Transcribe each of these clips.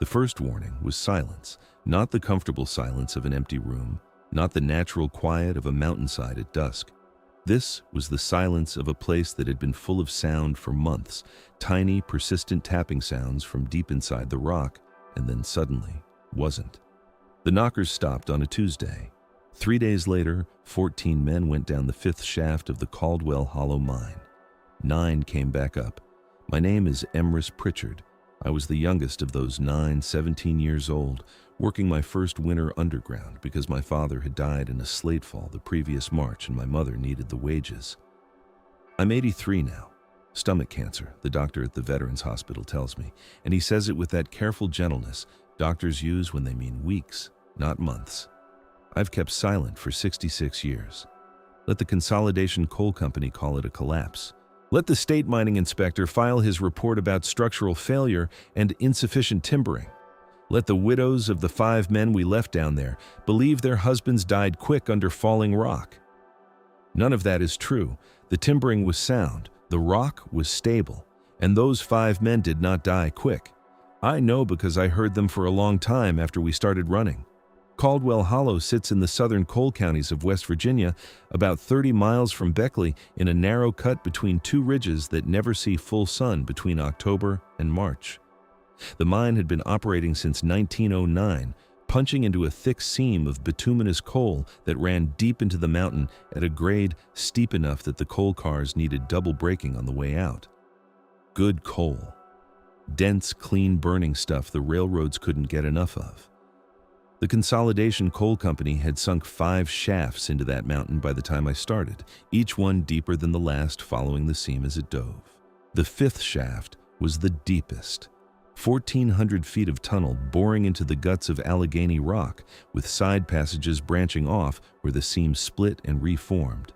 The first warning was silence, not the comfortable silence of an empty room, not the natural quiet of a mountainside at dusk. This was the silence of a place that had been full of sound for months, tiny, persistent tapping sounds from deep inside the rock, and then suddenly wasn't. The knockers stopped on a Tuesday. 3 days later, 14 men went down the 5th shaft of the Caldwell Hollow Mine. 9 came back up. My name is Emrys Pritchard. I was the youngest of those 9, 17 years old, working my first winter underground because my father had died in a slate fall the previous March and my mother needed the wages. I'm 83 now. Stomach cancer, the doctor at the Veterans Hospital tells me, and he says it with that careful gentleness doctors use when they mean weeks, not months. I've kept silent for 66 years. Let the Consolidated Coal Company call it a collapse. Let the state mining inspector file his report about structural failure and insufficient timbering. Let the widows of the 5 men we left down there believe their husbands died quick under falling rock. None of that is true. The timbering was sound, the rock was stable, and those 5 men did not die quick. I know because I heard them for a long time after we started running. Caldwell Hollow sits in the southern coal counties of West Virginia, about 30 miles from Beckley, in a narrow cut between 2 ridges that never see full sun between October and March. The mine had been operating since 1909, punching into a thick seam of bituminous coal that ran deep into the mountain at a grade steep enough that the coal cars needed double braking on the way out. Good coal. Dense, clean burning stuff the railroads couldn't get enough of. The Consolidated Coal Company had sunk 5 shafts into that mountain by the time I started, each one deeper than the last, following the seam as it dove. The 5th shaft was the deepest. 1,400 feet of tunnel boring into the guts of Allegheny rock, with side passages branching off where the seam split and reformed.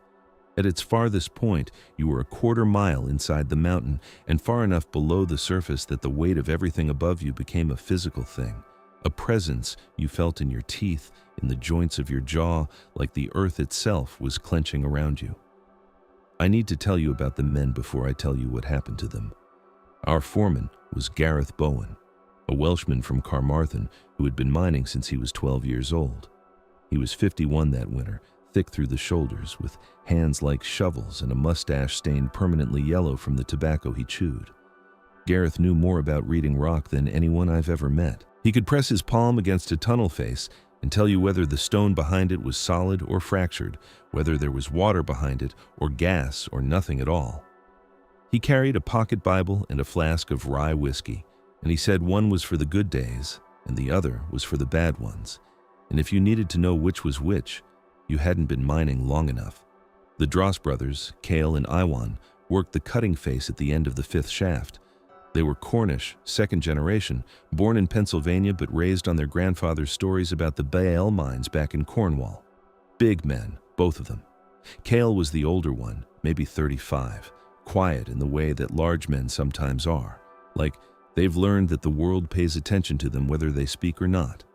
At its farthest point, you were a quarter mile inside the mountain and far enough below the surface that the weight of everything above you became a physical thing. A presence you felt in your teeth, in the joints of your jaw, like the earth itself was clenching around you. I need to tell you about the men before I tell you what happened to them. Our foreman was Gareth Bowen, a Welshman from Carmarthen who had been mining since he was 12 years old. He was 51 that winter, thick through the shoulders, with hands like shovels and a mustache stained permanently yellow from the tobacco he chewed. Gareth knew more about reading rock than anyone I've ever met. He could press his palm against a tunnel face and tell you whether the stone behind it was solid or fractured, whether there was water behind it or gas or nothing at all. He carried a pocket Bible and a flask of rye whiskey, and he said one was for the good days and the other was for the bad ones. And if you needed to know which was which, you hadn't been mining long enough. The Dross brothers, Cale and Iwan, worked the cutting face at the end of the 5th shaft. They were Cornish, 2nd generation, born in Pennsylvania but raised on their grandfather's stories about the McDowell mines back in Cornwall. Big men, both of them. Cale was the older one, maybe 35, quiet in the way that large men sometimes are, like they've learned that the world pays attention to them whether they speak or not.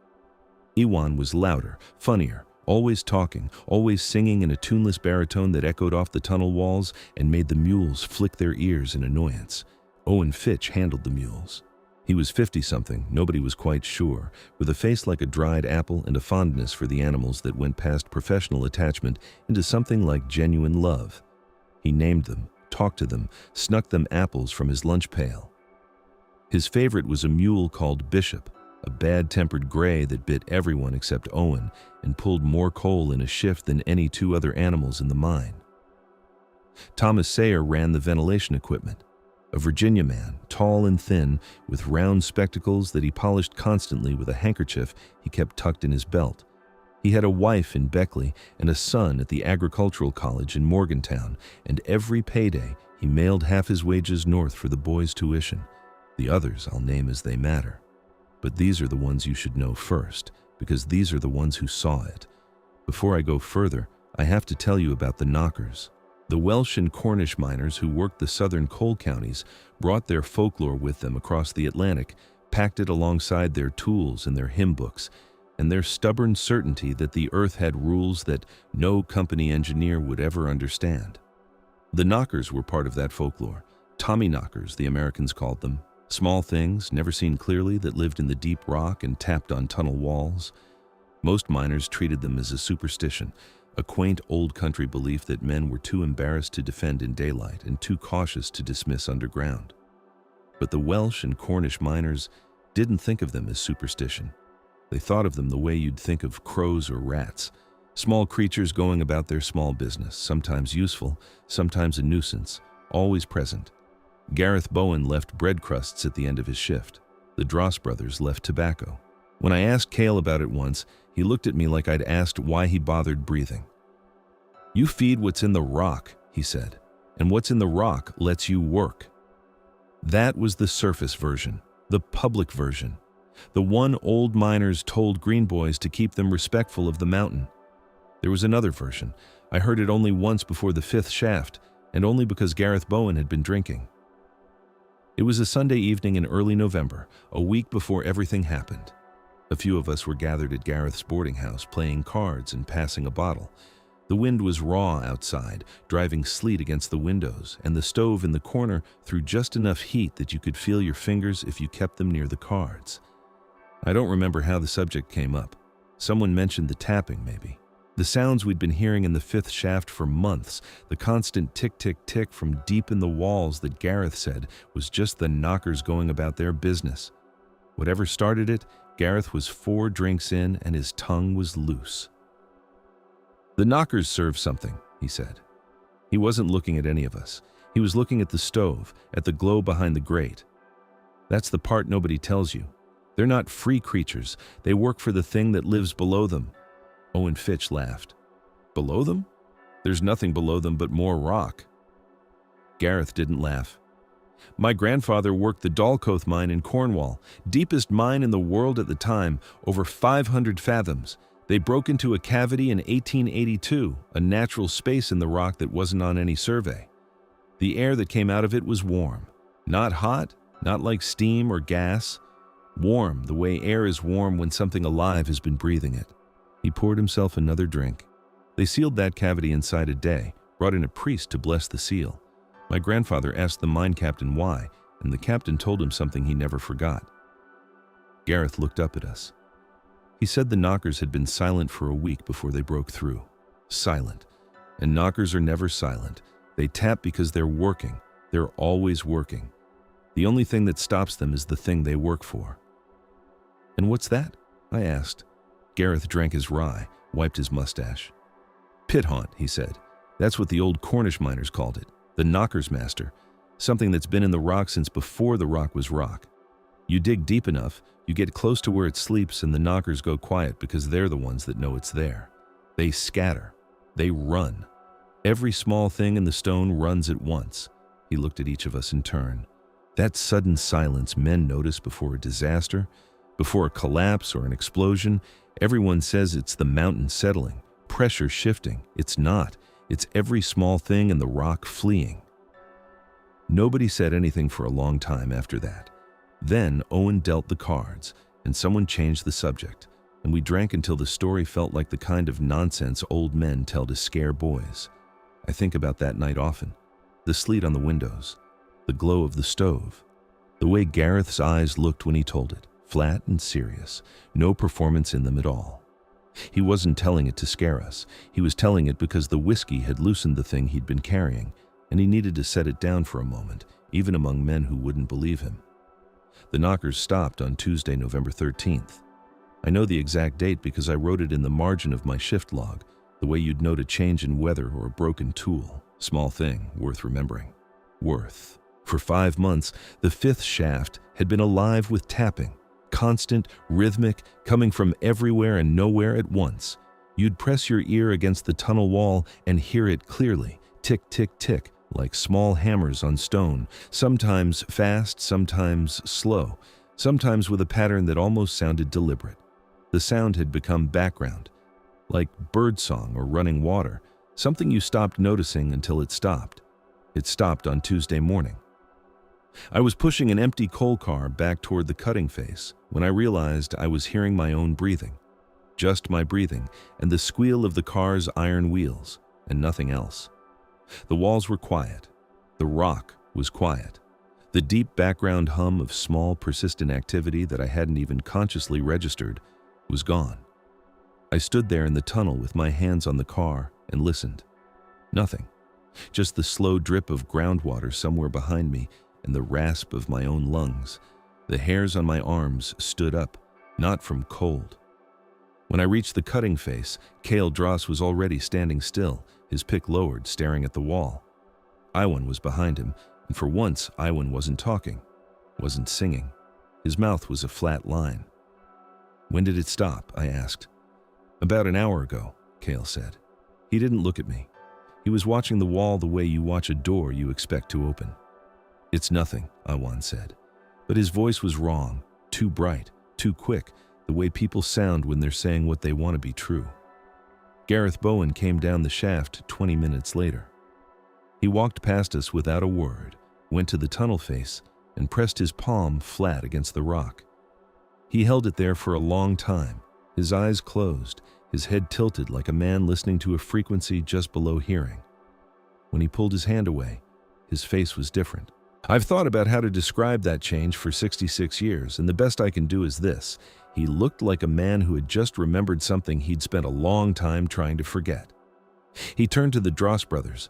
Iwan was louder, funnier, always talking, always singing in a tuneless baritone that echoed off the tunnel walls and made the mules flick their ears in annoyance. Owen Fitch handled the mules. He was 50-something, nobody was quite sure, with a face like a dried apple and a fondness for the animals that went past professional attachment into something like genuine love. He named them, talked to them, snuck them apples from his lunch pail. His favorite was a mule called Bishop, a bad-tempered gray that bit everyone except Owen and pulled more coal in a shift than any 2 other animals in the mine. Thomas Sayer ran the ventilation equipment. A Virginia man, tall and thin, with round spectacles that he polished constantly with a handkerchief he kept tucked in his belt. He had a wife in Beckley and a son at the agricultural college in Morgantown, and every payday he mailed half his wages north for the boys' tuition. The others I'll name as they matter. But these are the ones you should know first, because these are the ones who saw it. Before I go further, I have to tell you about the knockers. The Welsh and Cornish miners who worked the southern coal counties brought their folklore with them across the Atlantic, packed it alongside their tools and their hymn books, and their stubborn certainty that the earth had rules that no company engineer would ever understand. The knockers were part of that folklore. Tommy knockers, the Americans called them. Small things, never seen clearly, that lived in the deep rock and tapped on tunnel walls. Most miners treated them as a superstition, a quaint old country belief that men were too embarrassed to defend in daylight and too cautious to dismiss underground. But the Welsh and Cornish miners didn't think of them as superstition. They thought of them the way you'd think of crows or rats, small creatures going about their small business, sometimes useful, sometimes a nuisance, always present. Gareth Bowen left bread crusts at the end of his shift. The Dross brothers left tobacco. When I asked Cale about it once, he looked at me like I'd asked why he bothered breathing. "You feed what's in the rock," he said, "and what's in the rock lets you work." That was the surface version, the public version, the one old miners told green boys to keep them respectful of the mountain. There was another version. I heard it only once before the 5th shaft, and only because Gareth Bowen had been drinking. It was a Sunday evening in early November, a week before everything happened. A few of us were gathered at Gareth's boarding house, playing cards and passing a bottle. The wind was raw outside, driving sleet against the windows, and the stove in the corner threw just enough heat that you could feel your fingers if you kept them near the cards. I don't remember how the subject came up. Someone mentioned the tapping, maybe. The sounds we'd been hearing in the 5th shaft for months, the constant tick-tick-tick from deep in the walls that Gareth said was just the knockers going about their business. Whatever started it, Gareth was 4 drinks in and his tongue was loose. "The knockers serve something," he said. He wasn't looking at any of us. He was looking at the stove, at the glow behind the grate. That's the part nobody tells you. They're not free creatures. They work for the thing that lives below them. Owen Fitch laughed. "Below them? There's nothing below them but more rock." Gareth didn't laugh. "My grandfather worked the Dalcoath mine in Cornwall, deepest mine in the world at the time, over 500 fathoms. They broke into a cavity in 1882, a natural space in the rock that wasn't on any survey. The air that came out of it was warm. Not hot, not like steam or gas. Warm, the way air is warm when something alive has been breathing it." He poured himself another drink. "They sealed that cavity inside a day, brought in a priest to bless the seal. My grandfather asked the mine captain why, and the captain told him something he never forgot." Gareth looked up at us. He said the knockers had been silent for a week before they broke through. Silent. And knockers are never silent. They tap because they're working. They're always working. The only thing that stops them is the thing they work for. "And what's that?" I asked. Gareth drank his rye, wiped his mustache. "Pit haunt," he said. "That's what the old Cornish miners called it. The knocker's master. Something that's been in the rock since before the rock was rock. You dig deep enough, you get close to where it sleeps, and the knockers go quiet because they're the ones that know it's there. They scatter. They run. Every small thing in the stone runs at once." He looked at each of us in turn. That sudden silence men notice before a disaster, before a collapse or an explosion. Everyone says it's the mountain settling, pressure shifting. It's not. It's every small thing in the rock fleeing. Nobody said anything for a long time after that. Then Owen dealt the cards, and someone changed the subject, and we drank until the story felt like the kind of nonsense old men tell to scare boys. I think about that night often. The sleet on the windows, the glow of the stove, the way Gareth's eyes looked when he told it, flat and serious, no performance in them at all. He wasn't telling it to scare us. He was telling it because the whiskey had loosened the thing he'd been carrying, and he needed to set it down for a moment, even among men who wouldn't believe him. The knockers stopped on Tuesday, November 13th. I know the exact date because I wrote it in the margin of my shift log, the way you'd note a change in weather or a broken tool. Small thing, worth remembering. Worth. For 5 months, the 5th shaft had been alive with tapping, constant, rhythmic, coming from everywhere and nowhere at once. You'd press your ear against the tunnel wall and hear it clearly, tick, tick, tick, like small hammers on stone, sometimes fast, sometimes slow, sometimes with a pattern that almost sounded deliberate. The sound had become background, like birdsong or running water, something you stopped noticing until it stopped. It stopped on Tuesday morning. I was pushing an empty coal car back toward the cutting face when I realized I was hearing my own breathing. Just my breathing and the squeal of the car's iron wheels, and nothing else. The walls were quiet. The rock was quiet. The deep background hum of small, persistent activity that I hadn't even consciously registered was gone. I stood there in the tunnel with my hands on the car and listened. Nothing. Just the slow drip of groundwater somewhere behind me and the rasp of my own lungs. The hairs on my arms stood up, not from cold. When I reached the cutting face, Cale Dross was already standing still, his pick lowered, staring at the wall. Iwan was behind him, and for once Iwan wasn't talking, wasn't singing. His mouth was a flat line. "When did it stop?" I asked. "About an hour ago," Cale said. He didn't look at me. He was watching the wall the way you watch a door you expect to open. "It's nothing," Iwan said. But his voice was wrong, too bright, too quick, the way people sound when they're saying what they want to be true. Gareth Bowen came down the shaft 20 minutes later. He walked past us without a word, went to the tunnel face, and pressed his palm flat against the rock. He held it there for a long time, his eyes closed, his head tilted like a man listening to a frequency just below hearing. When he pulled his hand away, his face was different. I've thought about how to describe that change for 66 years, and the best I can do is this. He looked like a man who had just remembered something he'd spent a long time trying to forget. He turned to the Dross brothers.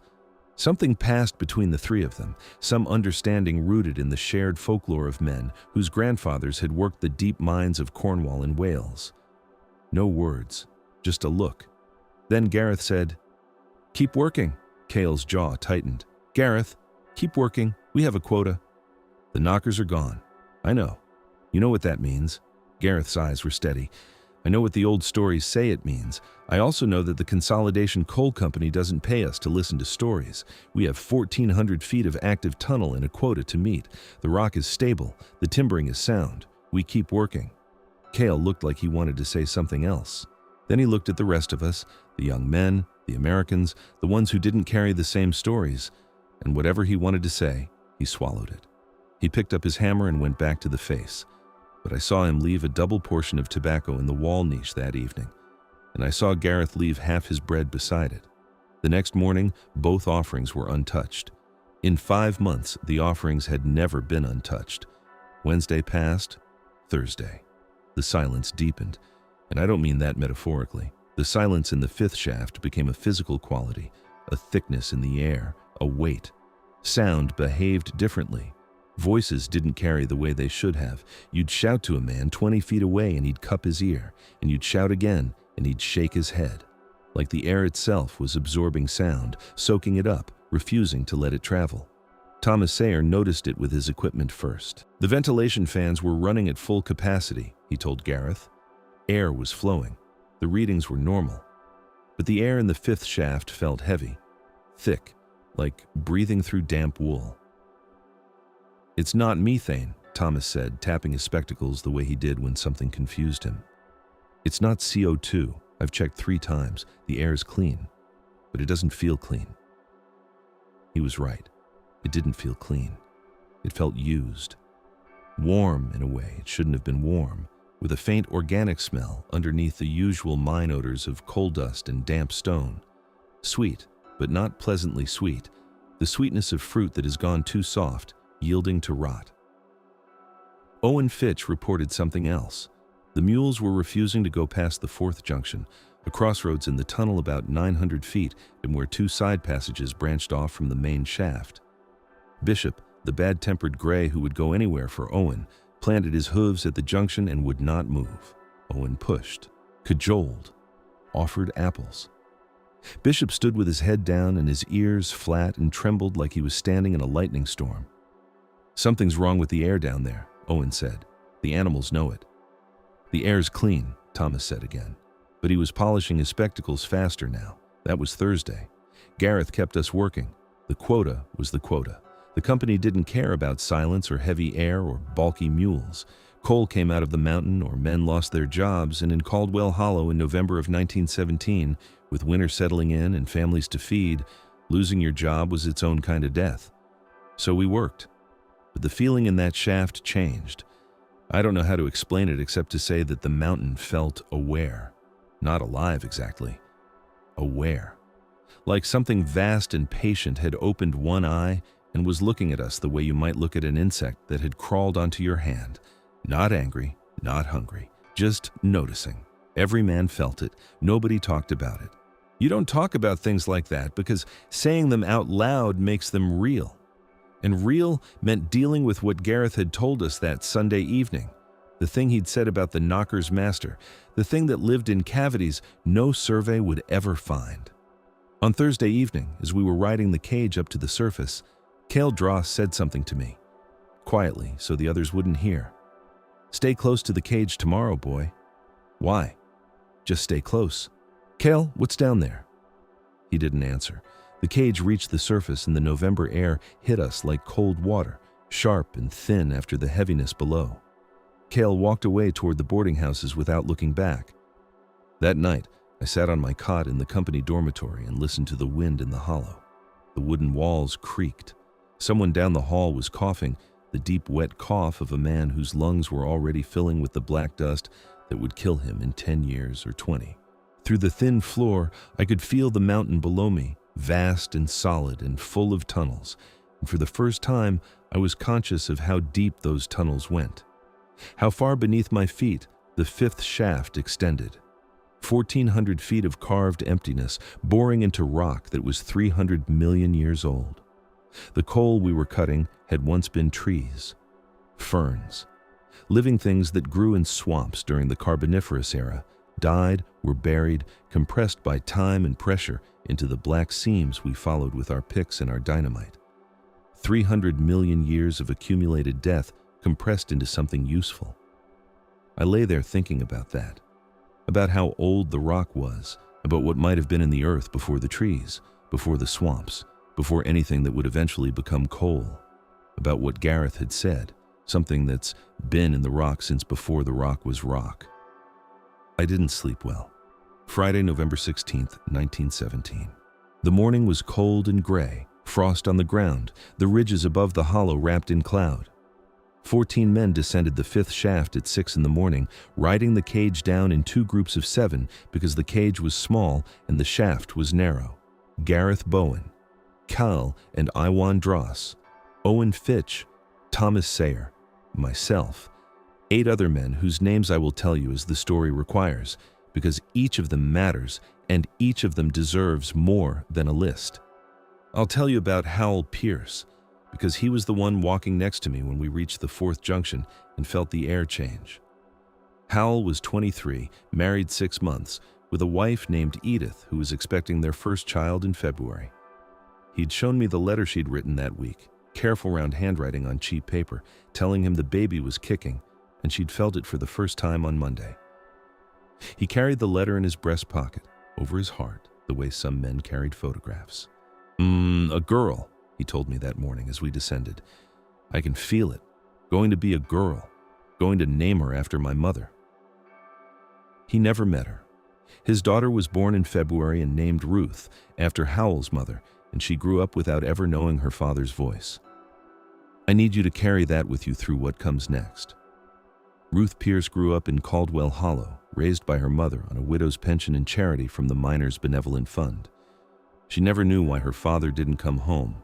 Something passed between the three of them, some understanding rooted in the shared folklore of men whose grandfathers had worked the deep mines of Cornwall and Wales. No words, just a look. Then Gareth said, "Keep working." Cale's jaw tightened. "Gareth, keep working. We have a quota." "The knockers are gone." "I know. You know what that means." Gareth's eyes were steady. "I know what the old stories say it means. I also know that the Consolidated Coal Company doesn't pay us to listen to stories. We have 1,400 feet of active tunnel and a quota to meet. The rock is stable. The timbering is sound. We keep working." Cale looked like he wanted to say something else. Then he looked at the rest of us, the young men, the Americans, the ones who didn't carry the same stories, and whatever he wanted to say, he swallowed it. He picked up his hammer and went back to the face. But I saw him leave a double portion of tobacco in the wall niche that evening, and I saw Gareth leave half his bread beside it. The next morning, both offerings were untouched. In 5 months, the offerings had never been untouched. Wednesday passed, Thursday. The silence deepened, and I don't mean that metaphorically. The silence in the fifth shaft became a physical quality, a thickness in the air, a weight. Sound behaved differently. Voices didn't carry the way they should have. You'd shout to a man 20 feet away and he'd cup his ear, and you'd shout again and he'd shake his head. Like the air itself was absorbing sound, soaking it up, refusing to let it travel. Thomas Sayer noticed it with his equipment first. The ventilation fans were running at full capacity, he told Gareth. Air was flowing. The readings were normal. But the air in the fifth shaft felt heavy, thick, like breathing through damp wool. "It's not methane," Thomas said, tapping his spectacles the way he did when something confused him. "It's not CO2. I've checked 3 times. The air is clean, but it doesn't feel clean." He was right. It didn't feel clean. It felt used. Warm in a way it shouldn't have been warm, with a faint organic smell underneath the usual mine odors of coal dust and damp stone. Sweet, but not pleasantly sweet. The sweetness of fruit that has gone too soft, yielding to rot. Owen Fitch reported something else. The mules were refusing to go past the 4th junction, a crossroads in the tunnel about 900 feet and where 2 side passages branched off from the main shaft. Bishop, the bad-tempered gray who would go anywhere for Owen, planted his hooves at the junction and would not move. Owen pushed, cajoled, offered apples. Bishop stood with his head down and his ears flat and trembled like he was standing in a lightning storm. "Something's wrong with the air down there," Owen said. "The animals know it." "The air's clean," Thomas said again. But he was polishing his spectacles faster now. That was Thursday. Gareth kept us working. The quota was the quota. The company didn't care about silence or heavy air or bulky mules. Coal came out of the mountain or men lost their jobs, and in Caldwell Hollow in November of 1917, with winter settling in and families to feed, losing your job was its own kind of death. So we worked. But the feeling in that shaft changed. I don't know how to explain it except to say that the mountain felt aware. Not alive exactly. Aware. Like something vast and patient had opened one eye and was looking at us the way you might look at an insect that had crawled onto your hand. Not angry, not hungry, just noticing. Every man felt it. Nobody talked about it. You don't talk about things like that because saying them out loud makes them real. And real meant dealing with what Gareth had told us that Sunday evening. The thing he'd said about the knocker's master, the thing that lived in cavities no survey would ever find. On Thursday evening, as we were riding the cage up to the surface, Dross said something to me, quietly so the others wouldn't hear. "Stay close to the cage tomorrow, boy." "Why?" "Just stay close." "Cale, what's down there?" He didn't answer. The cage reached the surface and the November air hit us like cold water, sharp and thin after the heaviness below. Cale walked away toward the boarding houses without looking back. That night, I sat on my cot in the company dormitory and listened to the wind in the hollow. The wooden walls creaked. Someone down the hall was coughing, the deep, wet cough of a man whose lungs were already filling with the black dust that would kill him in 10 years or 20. Through the thin floor, I could feel the mountain below me, vast and solid and full of tunnels, and for the first time I was conscious of how deep those tunnels went. How far beneath my feet the fifth shaft extended. 1,400 feet of carved emptiness, boring into rock that was 300 million years old. The coal we were cutting had once been trees, ferns, living things that grew in swamps during the Carboniferous era, died, were buried, compressed by time and pressure into the black seams we followed with our picks and our dynamite. 300 million years of accumulated death compressed into something useful. I lay there thinking about that, about how old the rock was, about what might have been in the earth before the trees, before the swamps, before anything that would eventually become coal, about what Gareth had said, something that's been in the rock since before the rock was rock. I didn't sleep well. Friday, November 16th, 1917. The morning was cold and gray, frost on the ground, the ridges above the hollow wrapped in cloud. 14 men descended the fifth shaft at 6 in the morning, riding the cage down in 2 groups of 7 because the cage was small and the shaft was narrow. Gareth Bowen, Cale and Iwan Dross, Owen Fitch, Thomas Sayer, myself, 8 other men whose names I will tell you as the story requires, because each of them matters and each of them deserves more than a list. I'll tell you about Howell Pierce, because he was the one walking next to me when we reached the 4th junction and felt the air change. Howell was 23, married 6 months, with a wife named Edith who was expecting their first child in February. He'd shown me the letter she'd written that week, careful round handwriting on cheap paper, telling him the baby was kicking, and she'd felt it for the first time on Monday. He carried the letter in his breast pocket, over his heart, the way some men carried photographs. A girl, he told me that morning as we descended. I can feel it. Going to be a girl. Going to name her after my mother. He never met her. His daughter was born in February and named Ruth, after Howell's mother, and she grew up without ever knowing her father's voice. I need you to carry that with you through what comes next. Ruth Pierce grew up in Caldwell Hollow, raised by her mother on a widow's pension and charity from the Miners' Benevolent Fund. She never knew why her father didn't come home.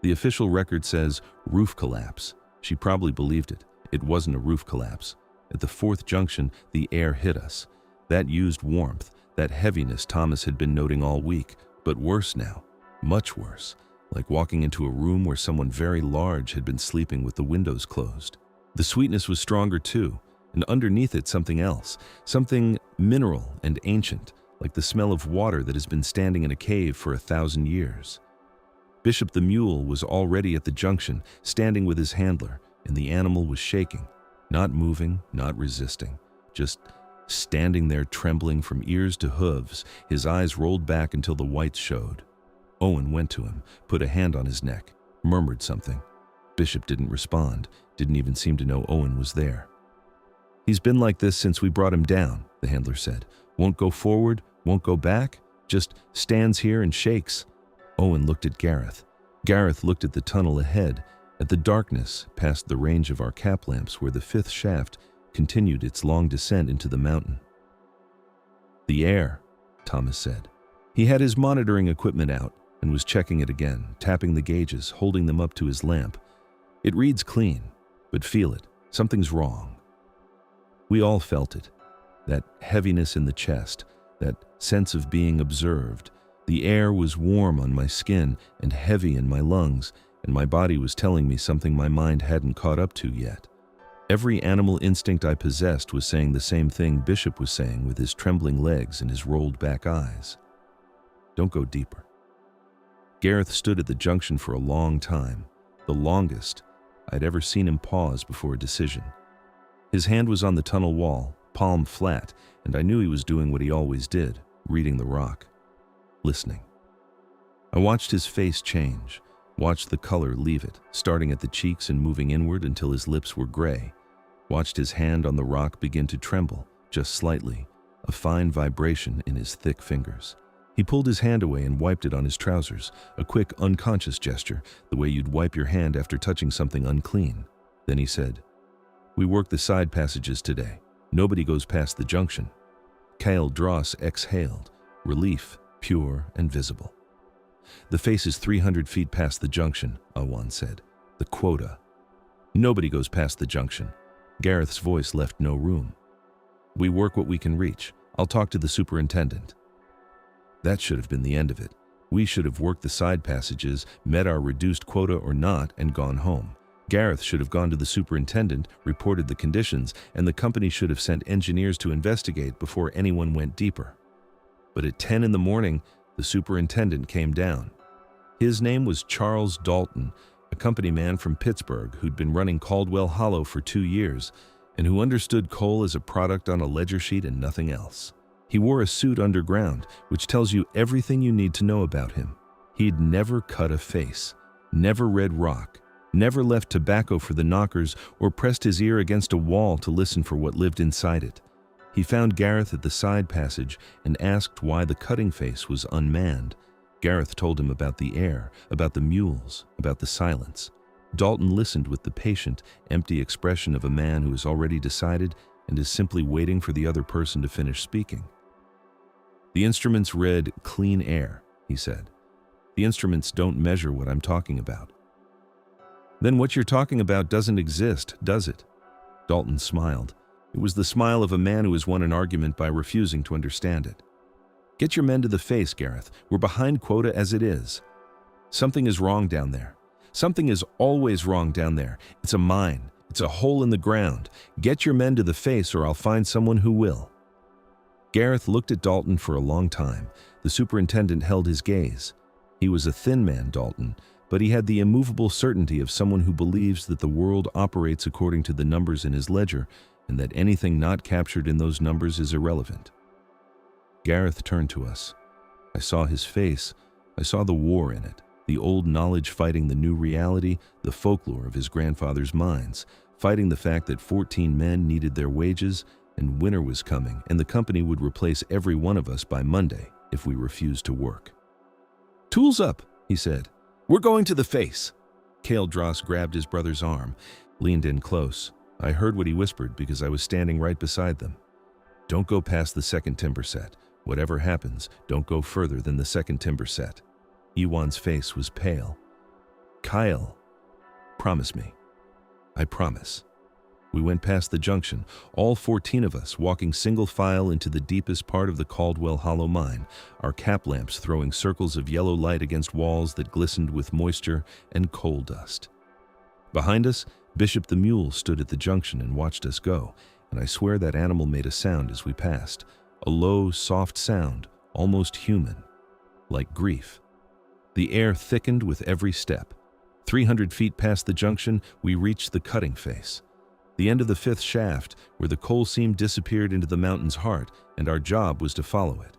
The official record says roof collapse. She probably believed it. It wasn't a roof collapse. At the 4th junction, the air hit us. That used warmth, that heaviness Thomas had been noting all week, but worse now, much worse, like walking into a room where someone very large had been sleeping with the windows closed. The sweetness was stronger too, and underneath it something else, something mineral and ancient, like the smell of water that has been standing in a cave for 1,000 years. Bishop the mule was already at the junction, standing with his handler, and the animal was shaking, not moving, not resisting, just standing there trembling from ears to hooves, his eyes rolled back until the whites showed. Owen went to him, put a hand on his neck, murmured something. Bishop didn't respond, didn't even seem to know Owen was there. "He's been like this since we brought him down," the handler said. "Won't go forward, won't go back, just stands here and shakes." Owen looked at Gareth. Gareth looked at the tunnel ahead, at the darkness past the range of our cap lamps where the 5th shaft continued its long descent into the mountain. "The air," Thomas said. He had his monitoring equipment out, and was checking it again, tapping the gauges, holding them up to his lamp. It reads clean, but feel it. Something's wrong. We all felt it. That heaviness in the chest, that sense of being observed. The air was warm on my skin and heavy in my lungs, and my body was telling me something my mind hadn't caught up to yet. Every animal instinct I possessed was saying the same thing Bishop was saying with his trembling legs and his rolled back eyes. Don't go deeper. Gareth stood at the junction for a long time, the longest I'd ever seen him pause before a decision. His hand was on the tunnel wall, palm flat, and I knew he was doing what he always did, reading the rock, listening. I watched his face change, watched the color leave it, starting at the cheeks and moving inward until his lips were gray. Watched his hand on the rock begin to tremble, just slightly, a fine vibration in his thick fingers. He pulled his hand away and wiped it on his trousers, a quick, unconscious gesture, the way you'd wipe your hand after touching something unclean. Then he said, "We work the side passages today. Nobody goes past the junction." Dross exhaled, relief, pure and visible. "The face is 300 feet past the junction," Awan said. "The quota. Nobody goes past the junction." Gareth's voice left no room. "We work what we can reach. I'll talk to the superintendent." That should have been the end of it. We should have worked the side passages, met our reduced quota or not, and gone home. Gareth should have gone to the superintendent, reported the conditions, and the company should have sent engineers to investigate before anyone went deeper. But at 10 in the morning, the superintendent came down. His name was Charles Dalton, a company man from Pittsburgh who'd been running Caldwell Hollow for 2 years and who understood coal as a product on a ledger sheet and nothing else. He wore a suit underground, which tells you everything you need to know about him. He'd never cut a face, never read rock, never left tobacco for the knockers or pressed his ear against a wall to listen for what lived inside it. He found Gareth at the side passage and asked why the cutting face was unmanned. Gareth told him about the air, about the mules, about the silence. Dalton listened with the patient, empty expression of a man who has already decided and is simply waiting for the other person to finish speaking. "The instruments read clean air," he said. "The instruments don't measure what I'm talking about." "Then what you're talking about doesn't exist, does it?" Dalton smiled. It was the smile of a man who has won an argument by refusing to understand it. "Get your men to the face, Gareth. We're behind quota as it is. Something is wrong down there. Something is always wrong down there. It's a mine. It's a hole in the ground. Get your men to the face or I'll find someone who will." Gareth looked at Dalton for a long time. The superintendent held his gaze. He was a thin man, Dalton, but he had the immovable certainty of someone who believes that the world operates according to the numbers in his ledger and that anything not captured in those numbers is irrelevant. Gareth turned to us. I saw his face. I saw the war in it, the old knowledge fighting the new reality, the folklore of his grandfather's mines, fighting the fact that 14 men needed their wages and winter was coming and the company would replace every one of us by Monday if we refused to work. "Tools up," he said. "We're going to the face." Dross grabbed his brother's arm, leaned in close. I heard what he whispered because I was standing right beside them. "Don't go past the second timber set. Whatever happens, don't go further than the second timber set." Ewan's face was pale. "Kyle, promise me." "I promise." We went past the junction, all 14 of us walking single file into the deepest part of the Caldwell Hollow Mine, our cap lamps throwing circles of yellow light against walls that glistened with moisture and coal dust. Behind us, Bishop the mule stood at the junction and watched us go, and I swear that animal made a sound as we passed, a low, soft sound, almost human, like grief. The air thickened with every step. 300 feet past the junction, we reached the cutting face, the end of the 5th shaft, where the coal seam disappeared into the mountain's heart, and our job was to follow it.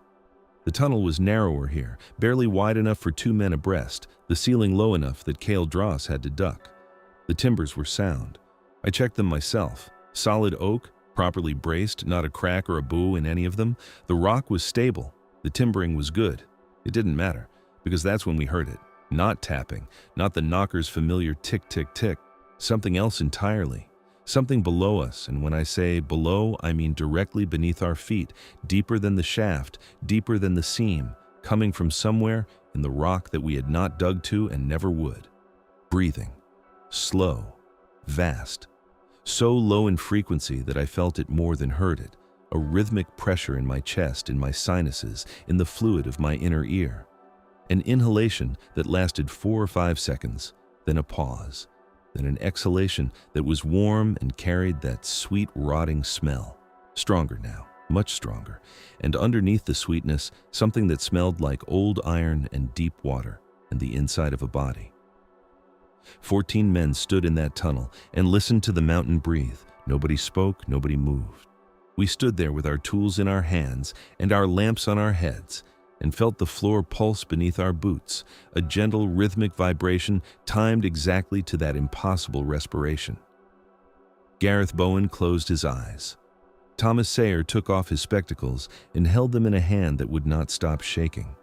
The tunnel was narrower here, barely wide enough for 2 men abreast, the ceiling low enough that Dross had to duck. The timbers were sound. I checked them myself. Solid oak, properly braced, not a crack or a boo in any of them. The rock was stable. The timbering was good. It didn't matter, because that's when we heard it. Not tapping, not the knocker's familiar tick, tick, tick. Something else entirely. Something below us, and when I say below, I mean directly beneath our feet, deeper than the shaft, deeper than the seam, coming from somewhere in the rock that we had not dug to and never would. Breathing. Slow. Vast. So low in frequency that I felt it more than heard it. A rhythmic pressure in my chest, in my sinuses, in the fluid of my inner ear. An inhalation that lasted 4 or 5 seconds, then a pause, then an exhalation that was warm and carried that sweet rotting smell. Stronger now, much stronger, and underneath the sweetness, something that smelled like old iron and deep water and the inside of a body. 14 men stood in that tunnel and listened to the mountain breathe. Nobody spoke, nobody moved. We stood there with our tools in our hands and our lamps on our heads, and felt the floor pulse beneath our boots, a gentle rhythmic vibration timed exactly to that impossible respiration. Gareth Bowen closed his eyes. Thomas Sayer took off his spectacles and held them in a hand that would not stop shaking.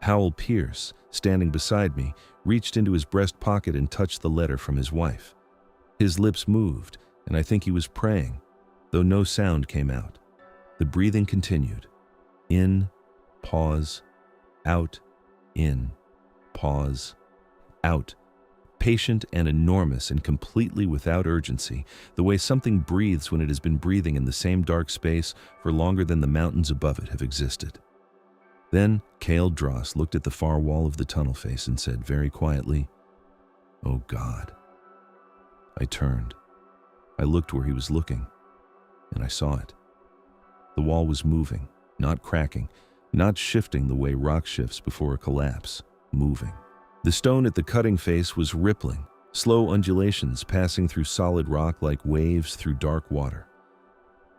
Howell Pierce, standing beside me, reached into his breast pocket and touched the letter from his wife. His lips moved, and I think he was praying, though no sound came out. The breathing continued. In, pause, out, in, pause, out. Patient and enormous and completely without urgency, the way something breathes when it has been breathing in the same dark space for longer than the mountains above it have existed. Then Cale Dross looked at the far wall of the tunnel face and said very quietly, "Oh God." I turned. I looked where he was looking, and I saw it. The wall was moving, not cracking, not shifting the way rock shifts before a collapse, moving. The stone at the cutting face was rippling, slow undulations passing through solid rock like waves through dark water.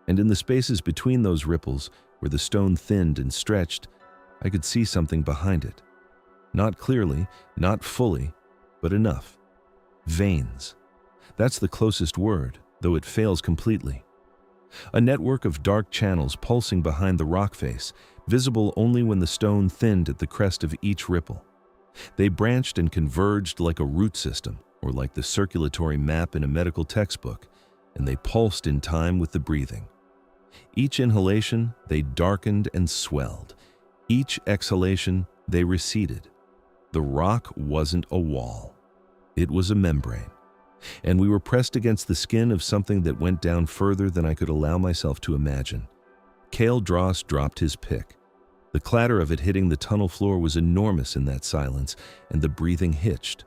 And in the spaces between those ripples, where the stone thinned and stretched, I could see something behind it. Not clearly, not fully, but enough. Veins. That's the closest word, though it fails completely. A network of dark channels pulsing behind the rock face, visible only when the stone thinned at the crest of each ripple. They branched and converged like a root system, or like the circulatory map in a medical textbook, and they pulsed in time with the breathing. Each inhalation, they darkened and swelled. Each exhalation, they receded. The rock wasn't a wall. It was a membrane. And we were pressed against the skin of something that went down further than I could allow myself to imagine. Cale Dross dropped his pick. The clatter of it hitting the tunnel floor was enormous in that silence, and the breathing hitched.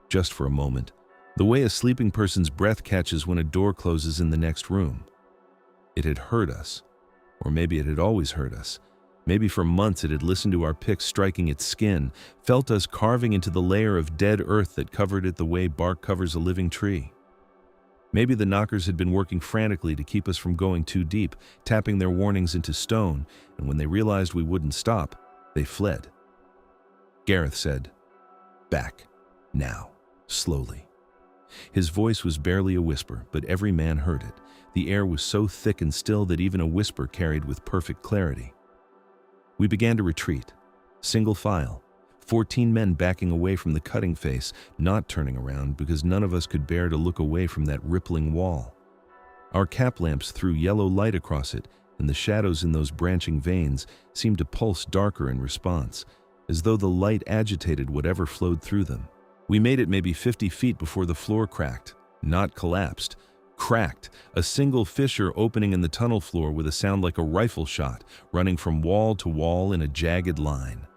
Just for a moment, the way a sleeping person's breath catches when a door closes in the next room. It had heard us, or maybe it had always heard us. Maybe for months it had listened to our picks striking its skin, felt us carving into the layer of dead earth that covered it the way bark covers a living tree. Maybe the knockers had been working frantically to keep us from going too deep, tapping their warnings into stone, and when they realized we wouldn't stop, they fled. Gareth said, "Back, now," slowly. His voice was barely a whisper, but every man heard it. The air was so thick and still that even a whisper carried with perfect clarity. We began to retreat, single file, 14 men backing away from the cutting face, not turning around because none of us could bear to look away from that rippling wall. Our cap lamps threw yellow light across it, and the shadows in those branching veins seemed to pulse darker in response, as though the light agitated whatever flowed through them. We made it maybe 50 feet before the floor cracked, not collapsed. Cracked, a single fissure opening in the tunnel floor with a sound like a rifle shot, running from wall to wall in a jagged line.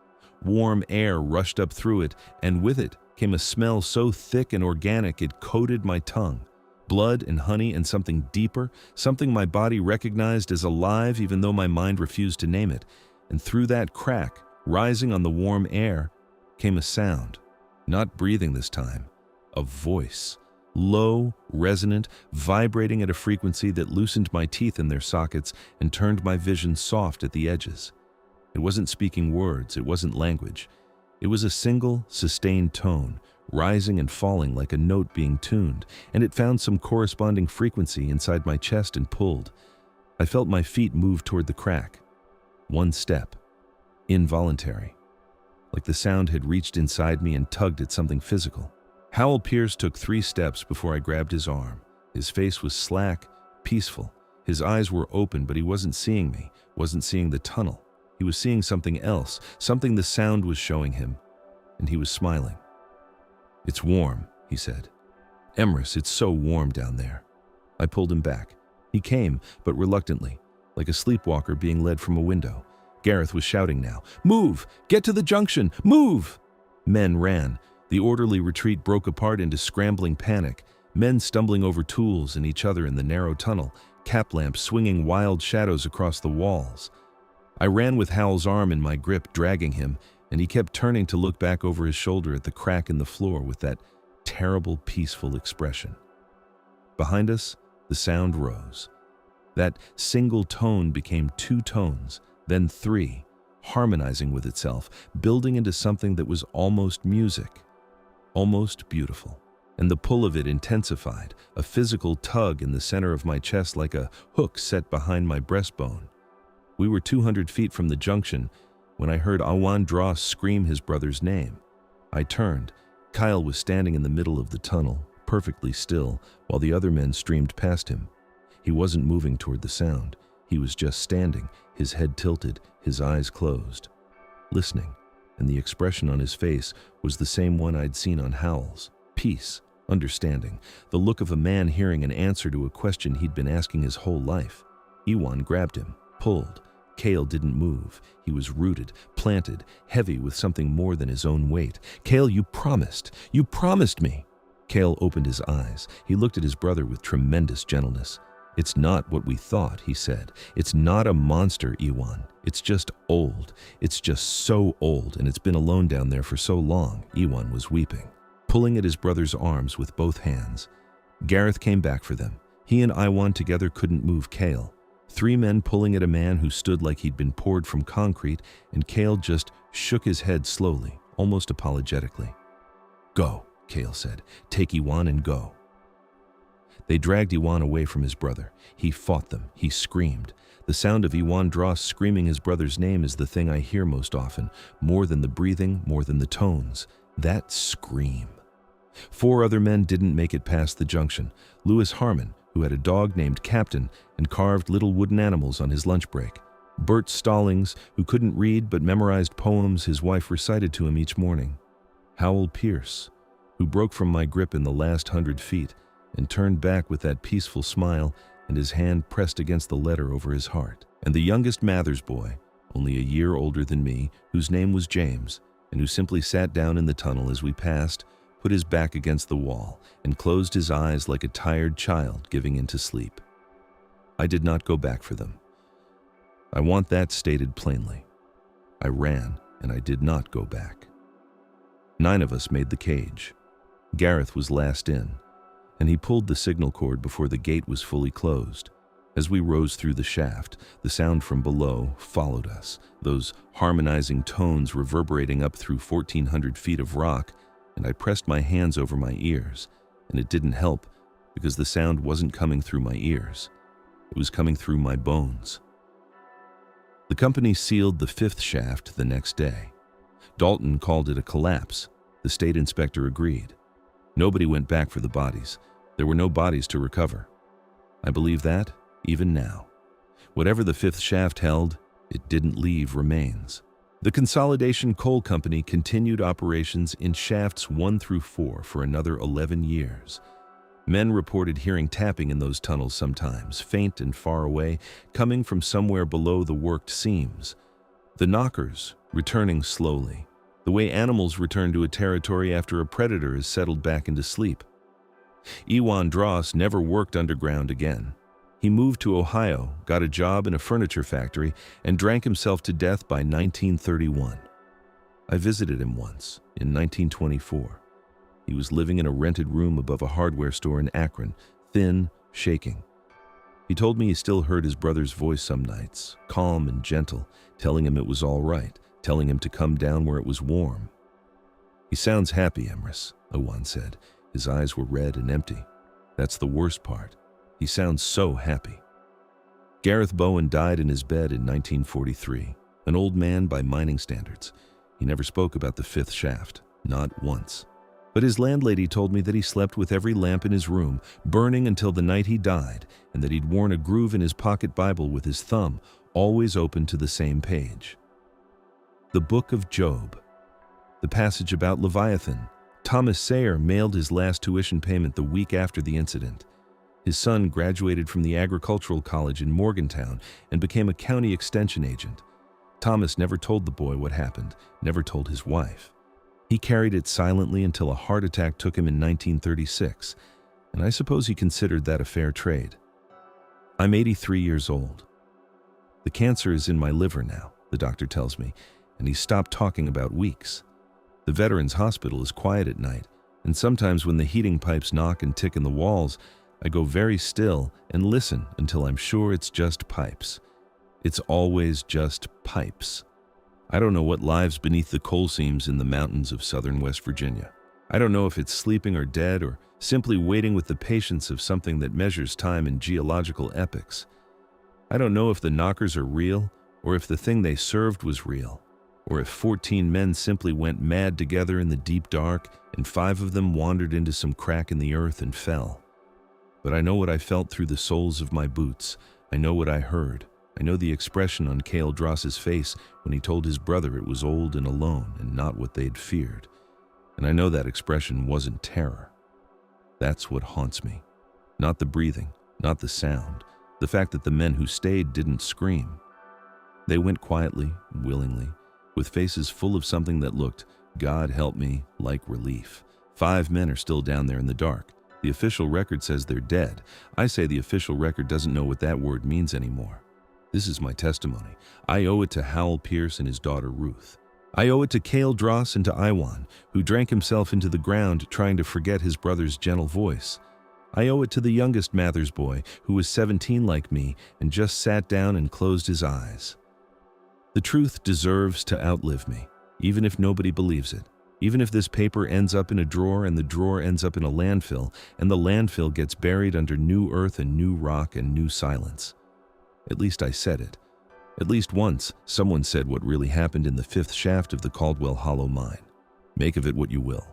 Warm air rushed up through it, and with it came a smell so thick and organic it coated my tongue. Blood and honey and something deeper, something my body recognized as alive even though my mind refused to name it. And through that crack, rising on the warm air, came a sound. Not breathing this time, a voice. Low, resonant, vibrating at a frequency that loosened my teeth in their sockets and turned my vision soft at the edges. It wasn't speaking words, it wasn't language. It was a single, sustained tone, rising and falling like a note being tuned, and it found some corresponding frequency inside my chest and pulled. I felt my feet move toward the crack. One step. Involuntary. Like the sound had reached inside me and tugged at something physical. Howell Pierce took 3 steps before I grabbed his arm. His face was slack, peaceful. His eyes were open, but he wasn't seeing me, wasn't seeing the tunnel. He was seeing something else, something the sound was showing him, and he was smiling. "It's warm," he said. "Emrys, it's so warm down there." I pulled him back. He came, but reluctantly, like a sleepwalker being led from a window. Gareth was shouting now, "Move! Get to the junction! Move!" Men ran. The orderly retreat broke apart into scrambling panic, men stumbling over tools and each other in the narrow tunnel, cap lamps swinging wild shadows across the walls. I ran with Howell's arm in my grip, dragging him, and he kept turning to look back over his shoulder at the crack in the floor with that terrible, peaceful expression. Behind us, the sound rose. That single tone became 2 tones, then 3, harmonizing with itself, building into something that was almost music, almost beautiful. And the pull of it intensified, a physical tug in the center of my chest like a hook set behind my breastbone. We were 200 feet from the junction when I heard Dross scream his brother's name. I turned. Kyle was standing in the middle of the tunnel, perfectly still, while the other men streamed past him. He wasn't moving toward the sound. He was just standing, his head tilted, his eyes closed, listening, and the expression on his face was the same one I'd seen on Howell's. Peace, understanding, the look of a man hearing an answer to a question he'd been asking his whole life. Ewan grabbed him, pulled. Cale didn't move. He was rooted, planted, heavy with something more than his own weight. "Cale, you promised me." Cale opened his eyes. He looked at his brother with tremendous gentleness. "It's not what we thought," he said. "It's not a monster, Ewan. It's just old. It's just so old, and it's been alone down there for so long." Ewan was weeping, pulling at his brother's arms with both hands. Gareth came back for them. He and Iwan together couldn't move Cale. 3 men pulling at a man who stood like he'd been poured from concrete, and Cale just shook his head slowly, almost apologetically. "Go," Cale said. "Take Ewan and go." They dragged Ewan away from his brother. He fought them. He screamed. The sound of Ewan Dross screaming his brother's name is the thing I hear most often, more than the breathing, more than the tones. That scream. 4 other men didn't make it past the junction. Lewis Harmon, who had a dog named Captain and carved little wooden animals on his lunch break. Bert Stallings, who couldn't read but memorized poems his wife recited to him each morning. Howell Pierce, who broke from my grip in the last 100 feet and turned back with that peaceful smile and his hand pressed against the letter over his heart. And the youngest Mathers boy, only a year older than me, whose name was James, and who simply sat down in the tunnel as we passed, put his back against the wall, and closed his eyes like a tired child giving in to sleep. I did not go back for them. I want that stated plainly. I ran, and I did not go back. 9 of us made the cage. Gareth was last in, and he pulled the signal cord before the gate was fully closed. As we rose through the shaft, the sound from below followed us, those harmonizing tones reverberating up through 1,400 feet of rock, and I pressed my hands over my ears, and it didn't help because the sound wasn't coming through my ears. It was coming through my bones. The company sealed the 5th shaft the next day. Dalton called it a collapse. The state inspector agreed. Nobody went back for the bodies. There were no bodies to recover. I believe that, even now. Whatever the 5th shaft held, it didn't leave remains. The Consolidated Coal Company continued operations in shafts 1 through 4 for another 11 years. Men reported hearing tapping in those tunnels sometimes, faint and far away, coming from somewhere below the worked seams. The knockers returning slowly, the way animals return to a territory after a predator has settled back into sleep. Ewan Dross never worked underground again. He moved to Ohio, got a job in a furniture factory, and drank himself to death by 1931. I visited him once, in 1924. He was living in a rented room above a hardware store in Akron, thin, shaking. He told me he still heard his brother's voice some nights, calm and gentle, telling him it was all right, telling him to come down where it was warm. "He sounds happy, Emrys," Ewan said. His eyes were red and empty. "That's the worst part. He sounds so happy." Gareth Bowen died in his bed in 1943, an old man by mining standards. He never spoke about the 5th shaft, not once. But his landlady told me that he slept with every lamp in his room, burning until the night he died, and that he'd worn a groove in his pocket Bible with his thumb, always open to the same page. The Book of Job. The passage about Leviathan. Thomas Sayer mailed his last tuition payment the week after the incident. His son graduated from the Agricultural College in Morgantown and became a county extension agent. Thomas never told the boy what happened, never told his wife. He carried it silently until a heart attack took him in 1936, and I suppose he considered that a fair trade. I'm 83 years old. The cancer is in my liver now, the doctor tells me, and he's stopped talking about weeks. The Veterans Hospital is quiet at night, and sometimes when the heating pipes knock and tick in the walls, I go very still and listen until I'm sure it's just pipes. It's always just pipes. I don't know what lives beneath the coal seams in the mountains of southern West Virginia. I don't know if it's sleeping or dead or simply waiting with the patience of something that measures time in geological epochs. I don't know if the knockers are real or if the thing they served was real, or if 14 men simply went mad together in the deep dark and 5 of them wandered into some crack in the earth and fell. But I know what I felt through the soles of my boots. I know what I heard. I know the expression on Cale Dross's face when he told his brother it was old and alone and not what they'd feared. And I know that expression wasn't terror. That's what haunts me. Not the breathing, not the sound, the fact that the men who stayed didn't scream. They went quietly, willingly, with faces full of something that looked, God help me, like relief. 5 men are still down there in the dark. The official record says they're dead. I say the official record doesn't know what that word means anymore. This is my testimony. I owe it to Howell Pierce and his daughter Ruth. I owe it to Cale Dross and to Iwan, who drank himself into the ground trying to forget his brother's gentle voice. I owe it to the youngest Mathers boy, who was 17 like me and just sat down and closed his eyes. The truth deserves to outlive me, even if nobody believes it. Even if this paper ends up in a drawer and the drawer ends up in a landfill, and the landfill gets buried under new earth and new rock and new silence. At least I said it. At least once, someone said what really happened in the 5th shaft of the Caldwell Hollow Mine. Make of it what you will.